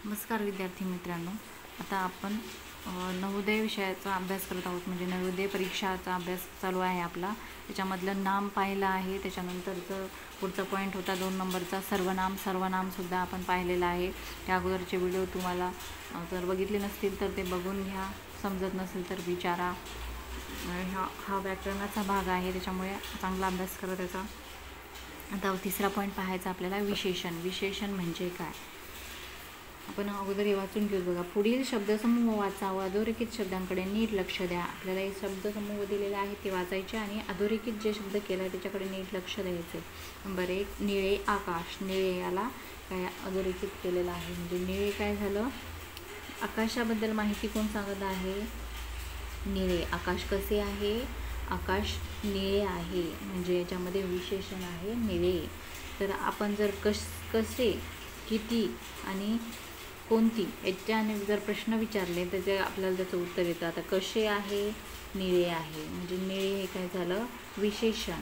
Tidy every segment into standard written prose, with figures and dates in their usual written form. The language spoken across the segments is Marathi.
नमस्कार विद्यार्थी मित्रांनो, आता आपण नवोदय विषयाचा अभ्यास करत आहोत. म्हणजे नवोदय परीक्षाचा अभ्यास चालू आहे आपला. त्याच्यामधलं नाम पाहिलं आहे. त्याच्यानंतरचं पुढचा पॉईंट होता 2 नंबरचा सर्वनामसुद्धा आपण पाहिलेला आहे. त्या अगोदरचे व्हिडिओ तुम्हाला जर बघितले नसतील तर ते बघून घ्या. समजत नसेल तर विचारा. हा व्याकरणाचा भाग आहे, त्याच्यामुळे चांगला अभ्यास करा त्याचा. आता तिसरा पॉईंट पाहायचा आपल्याला, विशेषण म्हणजे काय. आपण अगोदर हे वाचून घेऊ बघा. पुढील शब्दसमूह वाचा व अधोरेखित शब्दांकडे नीट लक्ष द्या. आपल्याला हे शब्दसमूह दिलेले आहे ते वाचायचे आणि अधोरेखित जे शब्द केला आहे त्याच्याकडे नीट लक्ष द्यायचे. नंबर 1, निळे आकाश. निळे याला काय अधोरेखित केलेलं आहे. म्हणजे निळे काय झालं, आकाशाबद्दल माहिती कोण सांगत आहे. निळे आकाश कसे आहे, आकाश निळे आहे. म्हणजे याच्यामध्ये विशेषण आहे निळे. तर आपण जर कसे, किती आणि कोणती याच्याने जर प्रश्न विचारले तर आपल्याला त्याचं उत्तर येतं. आता कसे आहे, निळे आहे. म्हणजे निळे हे काय झालं, विशेषण.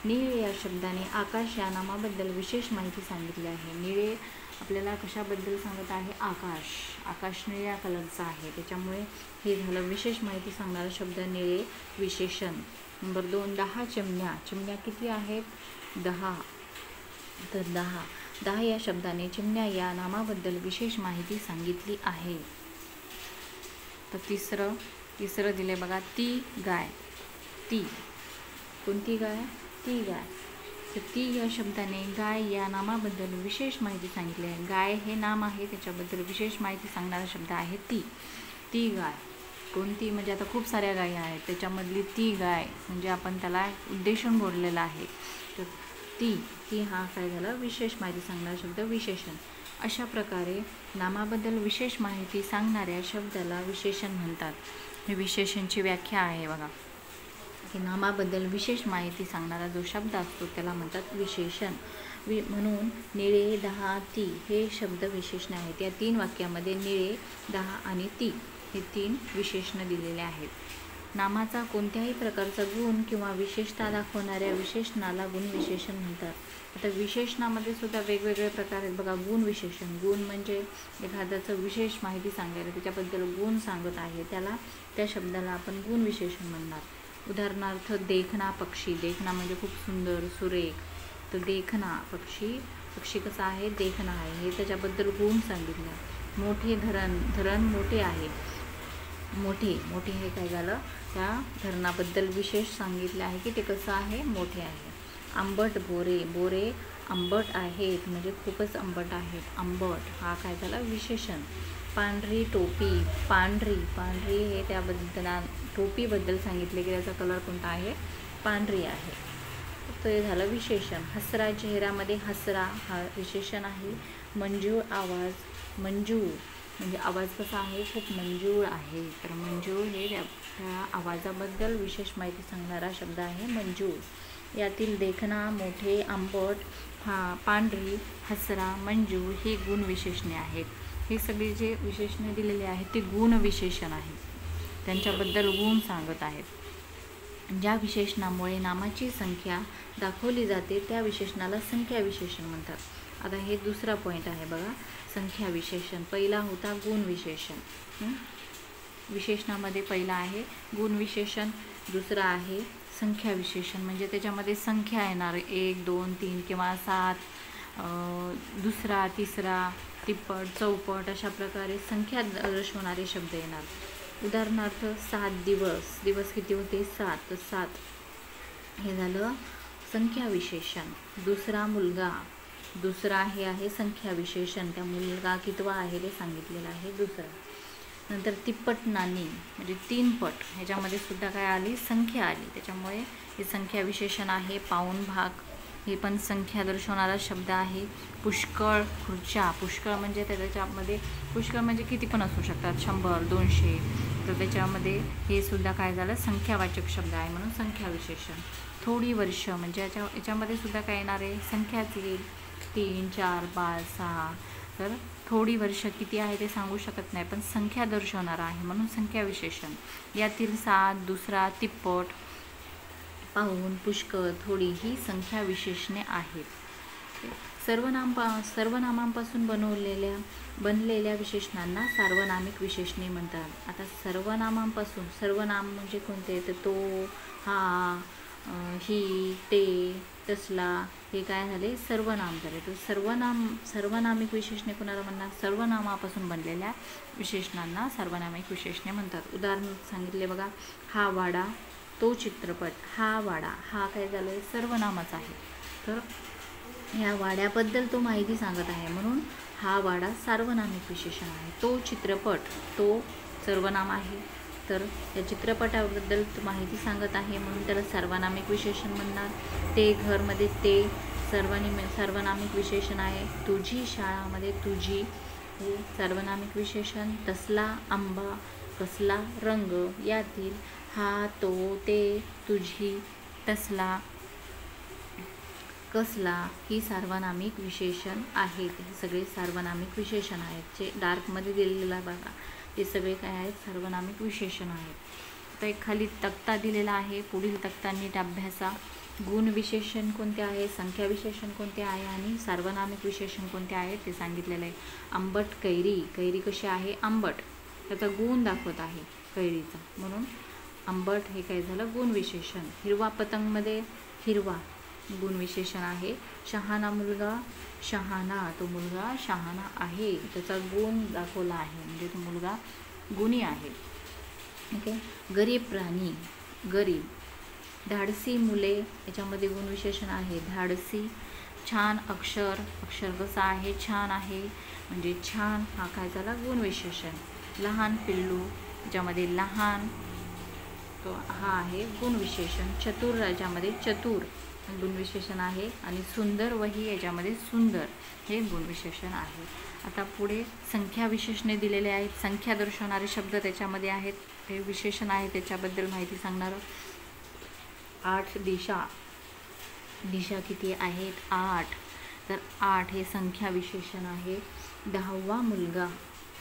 निळे या शब्दाने आकाश या नामाबद्दल विशेष माहिती सांगितली आहे. निळे आपल्याला कशाबद्दल सांगत आहे, आकाश निळ्या कलरचा आहे. त्याच्यामुळे हे झालं विशेष माहिती सांगणारा शब्द निळे, विशेषण. नंबर 2, 10 चिमण्या. चिमण्या किती आहेत, 10. तर 10 या शब्दाने चिमण्या या नामाबद्दल विशेष माहिती सांगितली आहे. तर तिसरं दिले बघा, ती गाय. ती कोणती गाय, ती गाय. तर ती या शब्दाने गाय या नामाबद्दल विशेष माहिती सांगितली आहे. गाय हे नाम आहे, त्याच्याबद्दल विशेष माहिती सांगणारा शब्द आहे ती गाय. कोणती म्हणजे आता खूप साऱ्या गायी आहेत, त्याच्यामधली ती गाय म्हणजे आपण त्याला उद्देशून बोललेला आहे. तर ती हा काय झाला, विशेष माहिती सांगणारा शब्द, विशेषण. अशा प्रकारे नामाबद्दल विशेष माहिती सांगणाऱ्या शब्दाला विशेषण म्हणतात. ही विशेषणची व्याख्या आहे बघा, की नामाबद्दल विशेष माहिती सांगणारा जो शब्द असतो त्याला म्हणतात विशेषण. म्हणून निळे, 10, ती हे शब्द विशेषण आहेत. या 3 वाक्यामध्ये निळे, 10 आणि ती हे 3 विशेषणं दिलेले आहेत. नामाचा कोणत्याही प्रकारचा गुण किंवा विशेषता दाखवणाऱ्या विशेषणाला गुणविशेषण म्हणतात. आता विशेषणामध्ये सुद्धा वेगवेगळे प्रकार आहेत बघा. गुणविशेषण, गुण म्हणजे एखाद्याचं विशेष माहिती सांगायला, त्याच्याबद्दल गुण सांगत आहे, त्या शब्दाला आपण गुणविशेषण म्हणणार. उदाहरणार्थ देखना पक्षी. देखना म्हणजे खूप सुंदर, सुरेख. तर देखना पक्षी कसा आहे, देखना आहे, हे त्याच्याबद्दल गुण सांगितलं. मोठे धरण मोठे आहे. मोठे हे काय झालं, त्या धरणाबद्दल विशेष सांगितले आहे की ते कसं आहे, मोठे आहे. आंबट बोरे आंबट आहेत, म्हणजे खूपच आंबट आहेत. आंबट हा काय झाला, विशेषण. पांढरी टोपी. पांढरी हे त्याबद्दल टोपीबद्दल सांगितले की त्याचा कलर कोणता आहे, पांढरी आहे. ते झालं विशेषण. हसरा चेहऱ्यामध्ये हसरा हा विशेषण आहे. मंजूळ आवाज. मंजूळ म्हणजे आवाज कसा आहे, खूप मंजूळ आहे. तर मंजूळ हे त्या आवाजाबद्दल विशेष माहिती सांगणारा शब्द आहे मंजूळ. यातील देखना, मोठे, आंबट, पांढरी, हसरा, मंजूळ ही गुणविशेषणे आहेत. हे सगळे जे विशेषणे दिलेले आहेत ते गुणविशेषण आहेत, त्यांच्याबद्दल गुण सांगत आहेत. ज्या विशेषणामुळे नामाची संख्या दाखवली जाते त्या विशेषणाला संख्या विशेषण म्हणतात. आता हे दुसरा पॉईंट आहे बघा, संख्या विशेषण. पहिला होता गुणविशेषण. विशेषणामध्ये पहिला आहे गुणविशेषण, दुसरा आहे संख्या विशेषण. म्हणजे त्याच्यामध्ये संख्या येणार, 1, 2, 3 किंवा 7, दुसरा, तिसरा, तिप्पट, चौपट अशा प्रकारे संख्या दर्शवणारे शब्द येणार. उदाहरणार्थ 7 दिवस किती होते, 7. तर 7 हे झालं संख्या विशेषण. दुसरा मुलगा. दुसरा हे आहे संख्या विशेषण. त्या मुलगा कितवा आहे ते सांगितलेलं आहे दुसरा. नंतर तिप्पट नाणी म्हणजे 3 पट, ह्याच्यामध्ये सुद्धा काय आली, संख्या आली, त्याच्यामुळे हे संख्या विशेषण आहे. पाऊण भाग हे पण संख्या दर्शवणारा शब्द आहे. पुष्कळ खुर्च्या. पुष्कळ म्हणजे त्याच्यामध्ये पुष्कळ म्हणजे किती पण असू शकतात, 100, 200. तर त्याच्यामध्ये हे सुद्धा काय झालं, संख्यावाचक शब्द आहे, म्हणून संख्या विशेषण. थोडी वर्ष म्हणजे याच्यामध्ये सुद्धा काय येणार आहे, संख्याच येईल. 3, 4, 5, 6. तर थोडी वर्ष किती आहे ते सांगू शकत नाही, पण संख्या दर्शवणारा आहे म्हणून संख्या विशेषण. यातील 7, दुसरा, तिप्पट, पाऊण, पुष्कळ, थोडी ही संख्या विशेषणे आहेत. सर्वनामांपासून बनलेल्या विशेषणांना सार्वनामिक विशेषणे म्हणतात. आता सर्वनामांपासून, सर्वनाम म्हणजे कोणते, तर तो, हा, ही, ते, तसला, हे काय झाले, सर्वनाम झाले. तर सर्वनामिक विशेषणे कोणाला म्हणणार, सर्वनामापासून बनलेल्या विशेषणांना सार्वनामिक विशेषणे म्हणतात. उदाहरण सांगितले बघा, हा वाडा, तो चित्रपट. हा वाडा, हा काय झालं, सर्वनामच आहे. तर ह्या वाड्याबद्दल तो माहिती सांगत आहे म्हणून हा वाडा सार्वनामिक विशेषण आहे. तो चित्रपट, तो सर्वनाम आहे. तर या चित्रपटाबद्दल तो माहिती सांगत आहे म्हणून त्याला सार्वनामिक विशेषण म्हणणार. ते घरमध्ये ते सर्वनामिक विशेषण आहे. तुझी शाळामध्ये तुझी हे सार्वनामिक विशेषण. तसला आंबा, कसला रंग यातील हा, तो, ते, तुझी, तसला, कसला ही सार्वनामिक विशेषण आहेत. हे सगळे सार्वनामिक विशेषण आहेत. जे डार्कमध्ये दिलेला बघा, हे सगळे काय आहेत, सार्वनामिक विशेषण आहेत. आता एक खाली तक्ता दिलेला आहे, पुढील तक्ता नीट अभ्यासा. गुण विशेषण कोणते आहे, संख्या विशेषण कोणते आहे आणि सार्वनामिक विशेषण कोणते आहेत ते सांगितलेलं आहे. आंबट कैरी, कैरी कशी आहे, आंबट, त्याचा गुण दाखवत आहे कैरीचा म्हणून आंबट हे काय झालं, गुण विशेषण. हिरवा पतंगमध्ये हिरवा गुण विशेषण आहे. शहाणा मुलगा, शहाणा, तो मुलगा शहाणा आहे, त्याचा गुण दाखवला आहे म्हणजे तो मुलगा गुणी आहे. ठीक आहे. गरीब प्राणी, गरीब. धाडसी मुले, याच्यामध्ये गुण विशेषण आहे धाडसी. छान अक्षर, अक्षर कसं आहे, छान आहे म्हणजे छान, हा काय झाला, गुण विशेषण. लहान पिल्लू, याच्यामध्ये लहान, तो हा आहे गुण विशेषण. चतुर, याच्यामध्ये चतुर गुण विशेषण आहे आणि सुंदर वही, याच्यामध्ये सुंदर हे गुण विशेषण आहे. आता पुढे संख्या विशेषणे दिलेले आहेत. संख्या दर्शवणारे शब्द त्याच्यामध्ये आहेत, हे विशेषण आहे, त्याच्याबद्दल माहिती सांगणार. 8 दिशा, दिशा किती आहेत, 8, तर 8 हे संख्या विशेषण आहे. 10वा मुलगा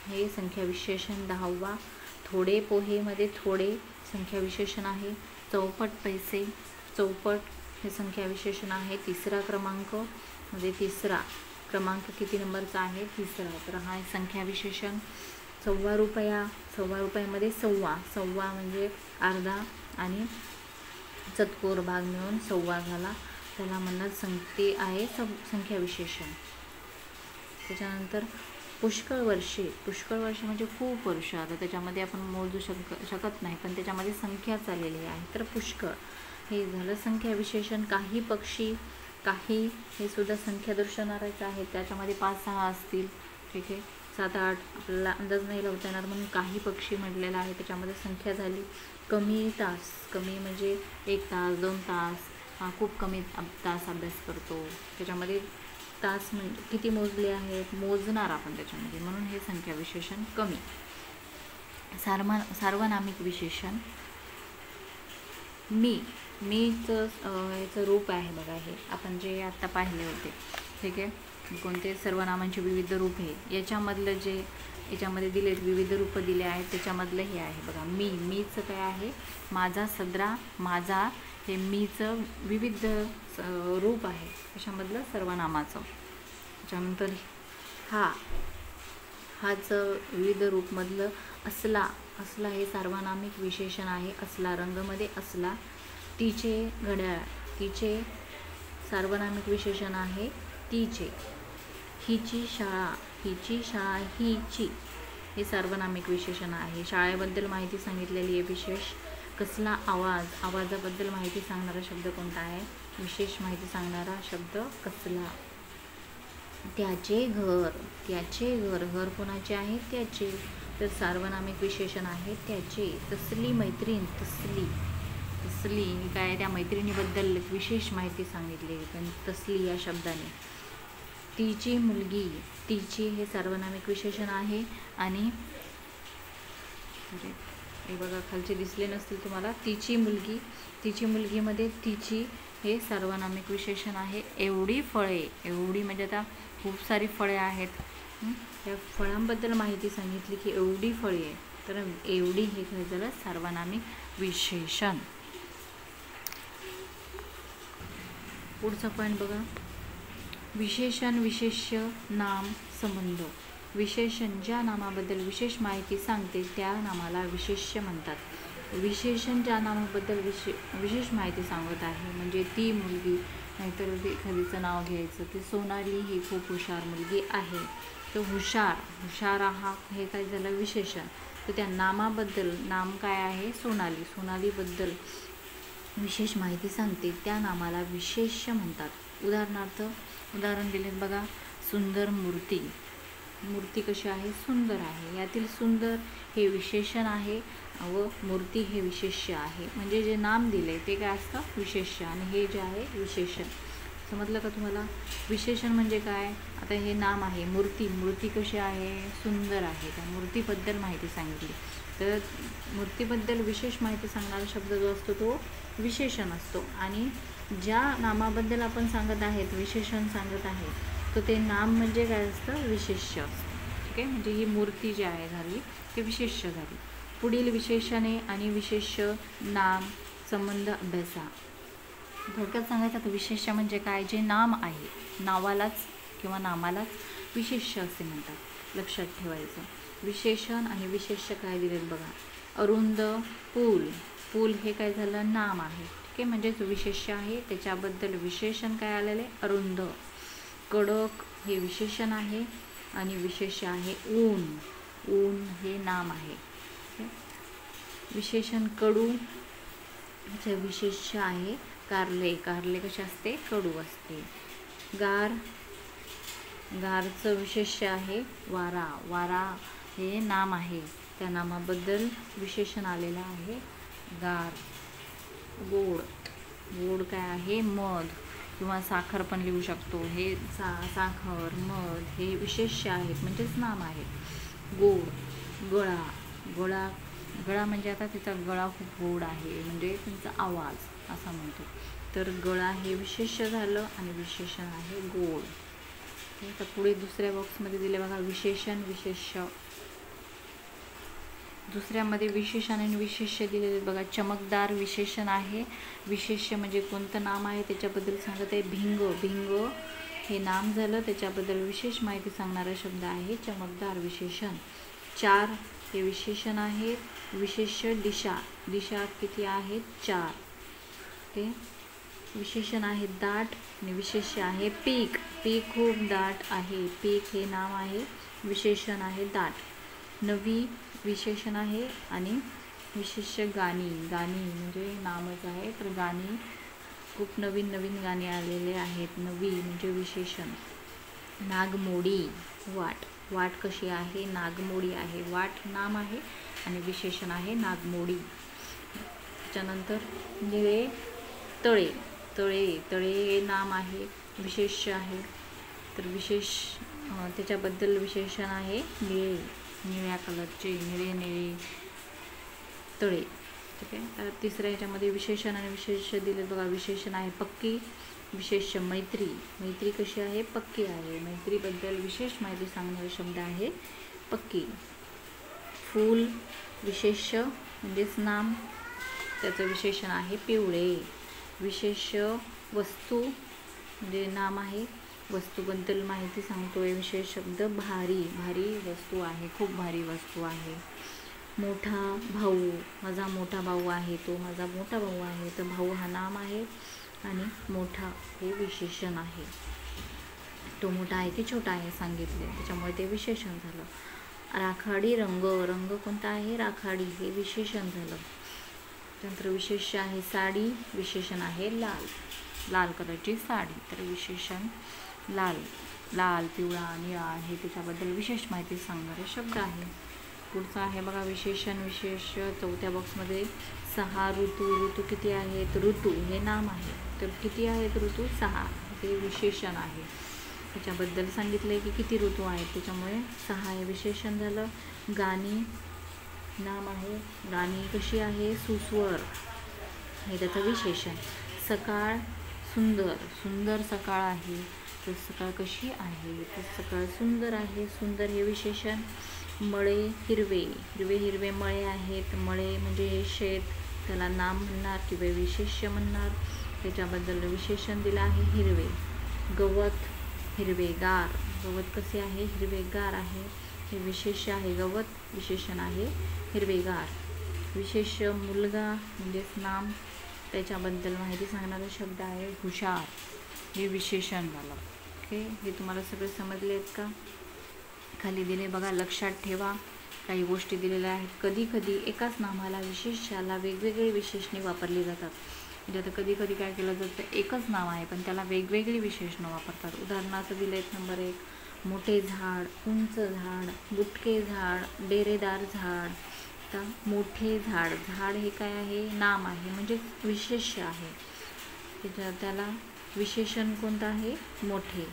हे संख्या विशेषण 10वा. थोडे पोहेमध्ये थोडे संख्या विशेषण आहे. चौपट पैसे, चौपट हे संख्या विशेषण आहे. तिसरा क्रमांक म्हणजे तिसरा क्रमांक किती नंबरचा आहे, तिसरा, तर हा संख्या विशेषण. 1.25 रुपया, 1.25 रुपयामध्ये सव्वा, सव्वा म्हणजे अर्धा आणि चतकोर भाग मिळून सव्वा झाला, त्याला म्हणणार ते आहे संख्या विशेषण. त्याच्यानंतर पुष्कळ वर्षे, पुष्कळ वर्ष म्हणजे खूप वर्ष, आता त्याच्यामध्ये आपण मोजू शकत नाही पण त्याच्यामध्ये संख्या चाललेली आहे, तर पुष्कळ हे झालं संख्या विशेषण. काही पक्षी, काही हे सुद्धा संख्या दर्शवणारच आहे, त्याच्यामध्ये 5-6 असतील. ठीक आहे. 7-8 आपल्याला अंदाज नाही लावता येणार म्हणून काही पक्षी म्हटलेला आहे, त्याच्यामध्ये संख्या झाली. कमी तास, कमी म्हणजे 1 तास 2 तास, हा खूप कमी तास अभ्यास करतो, त्याच्यामध्ये तास म्हणजे किती मोजले आहेत, मोजणार आपण त्याच्यामध्ये, म्हणून हे संख्या विशेषण कमी. सार्वनामिक विशेषण. मीचं याचं रूप आहे बघा, हे आपण जे आत्ता पाहिले होते. ठीक आहे. कोणते सर्वनामांचे विविध रूप आहे, याच्यामधलं जे याच्यामध्ये दिलेत विविध रूपं दिले आहेत त्याच्यामधलं हे आहे बघा. मीचं काय आहे, माझा, सदरा, माझा, हे मीचं विविध रूप आहे त्याच्यामधलं सर्वनामाचं. त्याच्यानंतर हाचं विविध रूपमधलं असला, असला हे सार्वनामिक विशेषण आहे. असला रंगमध्ये असला. तिचे घड्याळ, तिचे सार्वनामिक विशेषण आहे तिचे. हिची शाळा, हिची शाळा, हिची हे सार्वनामिक विशेषण आहे. शाळेबद्दल माहिती सांगितलेली आहे विशेष. कसला आवाज, आवाजाबद्दल माहिती सांगणारा शब्द कोणता आहे, विशेष माहिती सांगणारा शब्द कसला. त्याचे घर, त्याचे घर, घर कोणाचे आहे, त्याचे, तर सार्वनामिक विशेषण आहे त्याचे. तसली मैत्रीण, तसली, तसली काय, त्या मैत्रिणीबद्दल विशेष माहिती सांगितली पण तसली या शब्दाने. तिची मुलगी, तिची हे सार्वनामिक विशेषण आहे. आणि हे बघा खालचे दिसले नसतील तुम्हाला, तिची मुलगी, तिची मुलगीमध्ये तिची हे सार्वनामिक विशेषण आहे. एवढी फळे, एवढी म्हणजे आता खूप सारी फळे आहेत, त्या फळांबद्दल माहिती सांगितली की एवढी फळे आहे, तर एवढी हे काय झालं, सार्वनामिक विशेषण. पुढचा पॉईंट बघा. विशेषण, विशेष्य, नाम, संबंध. विशेषण ज्या नामाबद्दल विशेष माहिती सांगते त्या नामाला विशेष्य म्हणतात. विशेषण ज्या नामाबद्दल विशेष माहिती सांगत आहे, म्हणजे ती मुलगी, नाहीतर एखादीचं नाव घ्यायचं, ती सोनाली ही खूप हुशार मुलगी आहे. तर हुशार हा हे काय झालं विशेषण. तर त्या नामाबद्दल, नाम काय आहे सोनाली, सोनालीबद्दल विशेष माहिती सांगते त्या नामाला विशेष्य म्हणतात. उदाहरणार्थ उदाहरण दिलेत बघा. सुंदर मूर्ती, मूर्ती कशी आहे सुंदर आहे. यातील सुंदर हे विशेषण आहे व मूर्ती हे विशेष्य आहे. म्हणजे जे नाम दिले ते काय असतं विशेष्य आणि हे जे आहे विशेषण. समजलं का तुम्हाला. विशेषण म्हणजे काय. आता हे नाम आहे मूर्ती, मूर्ती कशी आहे सुंदर आहे. त्या मूर्तीबद्दल माहिती सांगितली. तर मूर्तीबद्दल विशेष माहिती सांगणारा शब्द जो असतो तो विशेषण असतो. आणि ज्या नामाबद्दल आपण सांगत आहेत, विशेषण सांगत आहे, तर ते नाम म्हणजे काय असतं विशेष्य असतं. ठीक आहे. म्हणजे ही मूर्ती जी आहे झाली ते विशेष्य झाली. पुढील विशेषणे आणि विशेष्य, नाम, संबंध अभ्यासा. थोडक्यात सांगायचं तर विशेष्य म्हणजे काय, जे नाम आहे, नावालाच किंवा नामालाच विशेष्य असे म्हणतात. लक्षात ठेवायचं. विशेषण आणि विशेष्य काय दिलेत बघा. अरुंद, पूल, पूल हे काय झालं नाम आहे. ठीक आहे. म्हणजेच विशेष्य आहे. त्याच्याबद्दल विशेषण काय आलेले अरुंद. कडक हे विशेषण आहे आणि विशेष्य आहे ऊन, ऊन हे नाम आहे. विशेषण कडू ह्याचे विशेष्य आहे कारले, कारले कसे असते कडू असते. गार, गारचं विशेष्य आहे वारा, वारा हे नाम आहे. त्या नामाबद्दल विशेषण आलेलं आहे गार. गोड, गोड काय आहे मध किंवा साखर पण लिहू शकतो. हे साखर, मध हे विशेष्य आहेत म्हणजेच नाम आहेत. गोड. गळा, गळा, गळा म्हणजे आता तिचा गळा खूप गोड आहे म्हणजे त्यांचा आवाज असा म्हणतो. तर गळा हे विशेष्य झालं आणि विशेषण आहे गोड. तर पुढे दुसऱ्या बॉक्समध्ये दिले बघा विशेषण, विशेष्य. दुसऱ्यामध्ये विशेषण आणि विशेष्य दिलेले बघा. चमकदार विशेषण आहे. विशेष्य म्हणजे कोणतं नाम आहे त्याच्याबद्दल सांगत आहे. भिंग, भिंग हे नाम झालं, त्याच्याबद्दल विशेष माहिती सांगणारा शब्द आहे चमकदार विशेषण. चार हे विशेषण आहे. विशेष्य दिशा, दिशा किती आहेत 4. ते विशेषण आहे दाट आणि विशेष्य आहे पीक, पीक खूप दाट आहे. पीक हे नाम आहे, विशेषण आहे दाट. नवी विशेषण आहे आणि विशेष्य गाणी, गाणी म्हणजे नामच आहे. तर गाणी खूप नवीन नवीन गाणी आलेले आहेत. नवी म्हणजे विशेषण. नागमोडी, वाट, वाट कशी आहे नागमोडी आहे. वाट नाम आहे आणि विशेषण आहे नागमोडी. त्याच्यानंतर निळे, तळे, तळे, तळे हे नाम आहे, विशेष्य आहे. तर विशेष त्याच्याबद्दल विशेषण आहे निळे, निळ्या कलरचे, निळे निळे तळे. ठीक आहे. तर तिसऱ्या ह्याच्यामध्ये विशेषण आणि विशेष्य दिले बघा. विशेषण आहे पक्की, विशेष्य मैत्री, मैत्री कशी आहे पक्की आहे. मैत्रीबद्दल विशेष माहिती सांगणारा शब्द आहे पक्की. फूल विशेष्य म्हणजेच नाम, त्याचं विशेषण आहे पिवळे. विशेष्य वस्तू म्हणजे नाम आहे, वस्तूबद्दल माहिती सांगतोय. विशेष शब्द भारी, भारी वस्तू आहे, खूप भारी वस्तू आहे. मोठा भाऊ, माझा मोठा भाऊ आहे, तो माझा मोठा भाऊ आहे. तर भाऊ हा नाम आहे आणि मोठा हे विशेषण आहे. तो मोठा आहे की छोटा आहे सांगितले, त्याच्यामुळे ते विशेषण झालं. राखाडी रंग, रंग कोणता आहे राखाडी हे विशेषण झालं. त्यानंतर विशेष्य आहे साडी, विशेषण आहे लाल, लाल कलरची साडी. तर विशेषण लाल, लाल, पिवळा, निळा हे त्याच्याबद्दल विशेष माहिती सांगणारे शब्द आहे. पुढचं आहे बघा विशेषण विशेष्य. चौथ्या बॉक्समध्ये 6 ऋतू, ऋतू किती आहेत. ऋतू हे नाम आहे, तर किती आहेत ऋतू 6 हे विशेषण आहे. त्याच्याबद्दल सांगितलं की किती ऋतू आहेत, त्याच्यामुळे 6 हे विशेषण झालं. गाणी नाम आहे, गाणी कशी आहे सुस्वर हे त्याचं विशेषण. सकाळ सुंदर, सुंदर सकाळ आहे, तर सकाळ कशी आहे तर सकाळ सुंदर आहे, सुंदर हे विशेषण. मळे हिरवे, हिरवे हिरवे मळे आहेत, मळे म्हणजे शेत, त्याला नाम म्हणणार किंवा विशेष्य म्हणणार, त्याच्याबद्दल विशेषण दिलं आहे हिरवे. गवत, हिरवेगार, गवत कसे आहे? हिरवेगार आहे. हे विशेष आहे, गवत विशेषण आहे हिरवेगार. विशेष मुलगा म्हणजेच नाम, त्याच्याबद्दल माहिती सांगणारा शब्द आहे हुशार. हे विशेषण झालं. ओके, हे तुम्हाला सगळे समजले आहेत का? खाली दिले बघा, लक्षात ठेवा. काही गोष्टी दिलेल्या आहेत. कधी कधी एकाच नामाला विशेषाला वेगवेगळे विशेषणे वापरली जातात. म्हणजे आता कधी कधी काय केलं जातं, एकच नाव आहे पण त्याला वेगवेगळी विशेषणं वापरतात. उदाहरणार्थ दिले आहेत नंबर 1, मोठे झाड, उंच झाड, बुटके झाड, डेरेदार झाड. तर मोठे झाड, झाड हे काय आहे? नाम आहे, म्हणजे विशेष्य आहे. त्याला विशेषण कोणतं आहे? मोठे.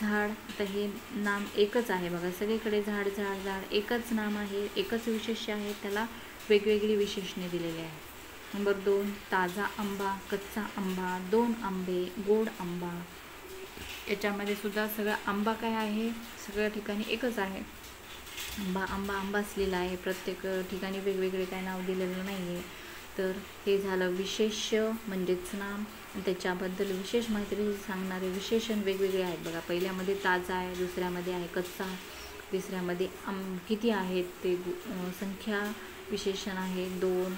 झाड, तर हे नाम एकच आहे बघा, सगळीकडे झाड झाड झाड एकच नाम आहे, एकच विशेष्य आहे, त्याला वेगवेगळी विशेषणे दिलेली आहेत. नंबर 2, ताजा आंबा, कच्चा आंबा, 2 आंबे, गोड आंबा. याच्यामध्ये सुद्धा सगळा आंबा काय आहे? सगळ्या ठिकाणी एकच आहे. आंबा आंबा आंबाच लिहिला आहे, प्रत्येक ठिकाणी वेगवेगळे काय नाव दिलेलं नाही आहे. तर हे झालं विशेष्य म्हणजेच नाम. त्याच्याबद्दल विशेष माहिती सांगणारे विशेषण वेगवेगळे आहेत बघा. पहिल्यामध्ये ताजा आहे, दुसऱ्यामध्ये आहे कच्चा, तिसऱ्यामध्ये किती आहेत ते संख्या विशेषण आहे 2.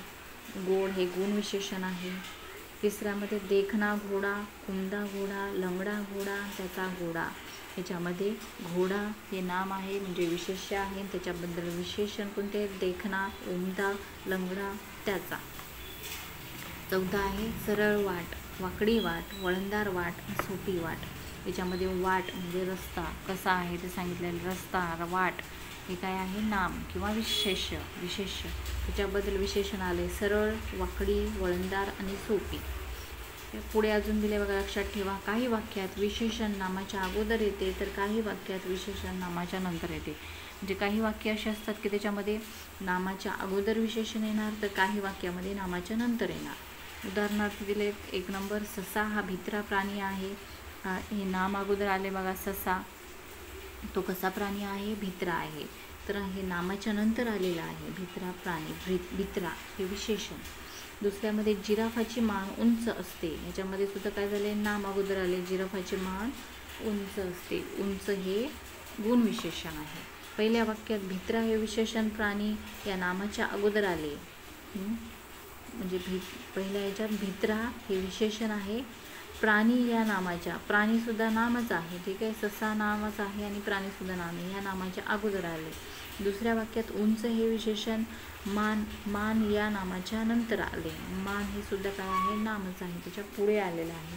गोड हे गुण विशेषण आहे. तिसऱ्यामध्ये देखना घोडा, उमदा घोडा, लंगडा घोडा, त्याचा घोडा. ह्याच्यामध्ये घोडा हे नाम आहे, म्हणजे विशेष्य आहे. त्याच्याबद्दल विशेषण कोणते? देखना, उमदा, लंगडा, त्याचा. 14 आहे सरळ वाट, वाकडी वाट, वळणदार वाट, सोपी वाट. याच्यामध्ये वाट म्हणजे रस्ता कसा आहे ते सांगितलेलं. रस्ता, वाट हे काय आहे? नाम किंवा विशेष्य. त्याच्याबद्दल विशेषण आले सरळ, वाकडी, वळणदार आणि सोपी. पुढे अजून दिले बघा, लक्षात ठेवा. काही वाक्यात विशेषण नामाच्या अगोदर येते तर काही वाक्यात विशेषण नामाच्या नंतर येते. म्हणजे काही वाक्य असे असतात की त्याच्यामध्ये नामाच्या अगोदर विशेषण येणार, तर काही वाक्यामध्ये नामाच्या नंतर येणार. उदाहरणार्थ दिले 1 नंबर, ससा हा भित्रा प्राणी आहे. हे नाम अगोदर आले बघा, ससा तो कसा प्राणी आहे? भित्रा आहे. तर हे नामाच्या नंतर आलेलं आहे, भित्रा प्राणी, भित्रा हे विशेषण. दुसऱ्यामध्ये जिराफाची मान उंच असते. याच्यामध्ये सुद्धा काय झाले? नाम अगोदर आले, जिराफाची मान उंच असते. उंच हे गुण विशेषण आहे. पहिल्या वाक्यात भित्रा हे विशेषण प्राणी या नामाच्या अगोदर आले. म्हणजे पहिल्या याच्यात भित्रा हे विशेषण आहे प्राणी या नामाच्या, प्राणीसुद्धा नामच आहे, ठीक आहे. ससा नामच आहे आणि प्राणीसुद्धा नाम आहे, या नामाच्या अगोदर आले. दुसऱ्या वाक्यात उंच हे विशेषण मान या नामाच्या नंतर आले. मान हे सुद्धा काय आहे? नामच आहे, त्याच्या पुढे आलेलं आहे.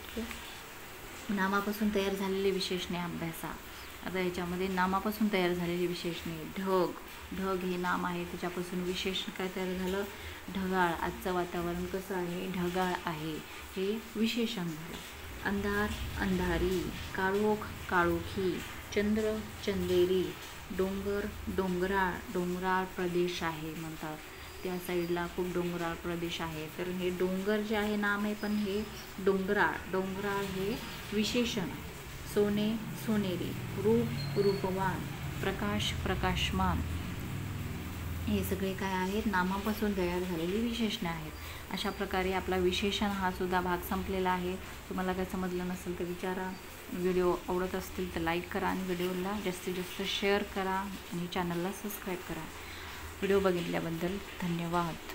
ठीक आहे. नामापासून तयार झालेले विशेषणे अभ्यासा. आता याच्यामध्ये नामापासून तयार झालेली विशेषणे. ढग हे नाम आहे, त्याच्यापासून विशेषण काय तयार झालं? ढगाळ. आजचं वातावरण कसं आहे? ढगाळ आहे, हे विशेषण झालं. अंधार अंधारी, काळोख काळोखी, चंद्र चंदेरी, डोंगर डोंगराळ प्रदेश आहे म्हणतात. त्या साईडला खूप डोंगराळ प्रदेश आहे. तर हे डोंगर जे आहे नाम आहे, पण हे डोंगराळ हे विशेषण. सोने सोनेरी, रूप रूपवान, प्रकाश प्रकाशमान, हे सगळे काय आहेत? नामापासून तयार झालेली विशेषणे आहेत. अशा प्रकारे आपला विशेषण हा सुद्धा भाग संपलेला आहे. तुम्हाला काय समजलं नसेल तर विचारा. व्हिडिओ आवडत असतील तर लाईक करा आणि व्हिडिओला जास्तीत जास्त शेअर करा आणि चॅनलला सबस्क्राईब करा. व्हिडिओ बघितल्याबद्दल धन्यवाद.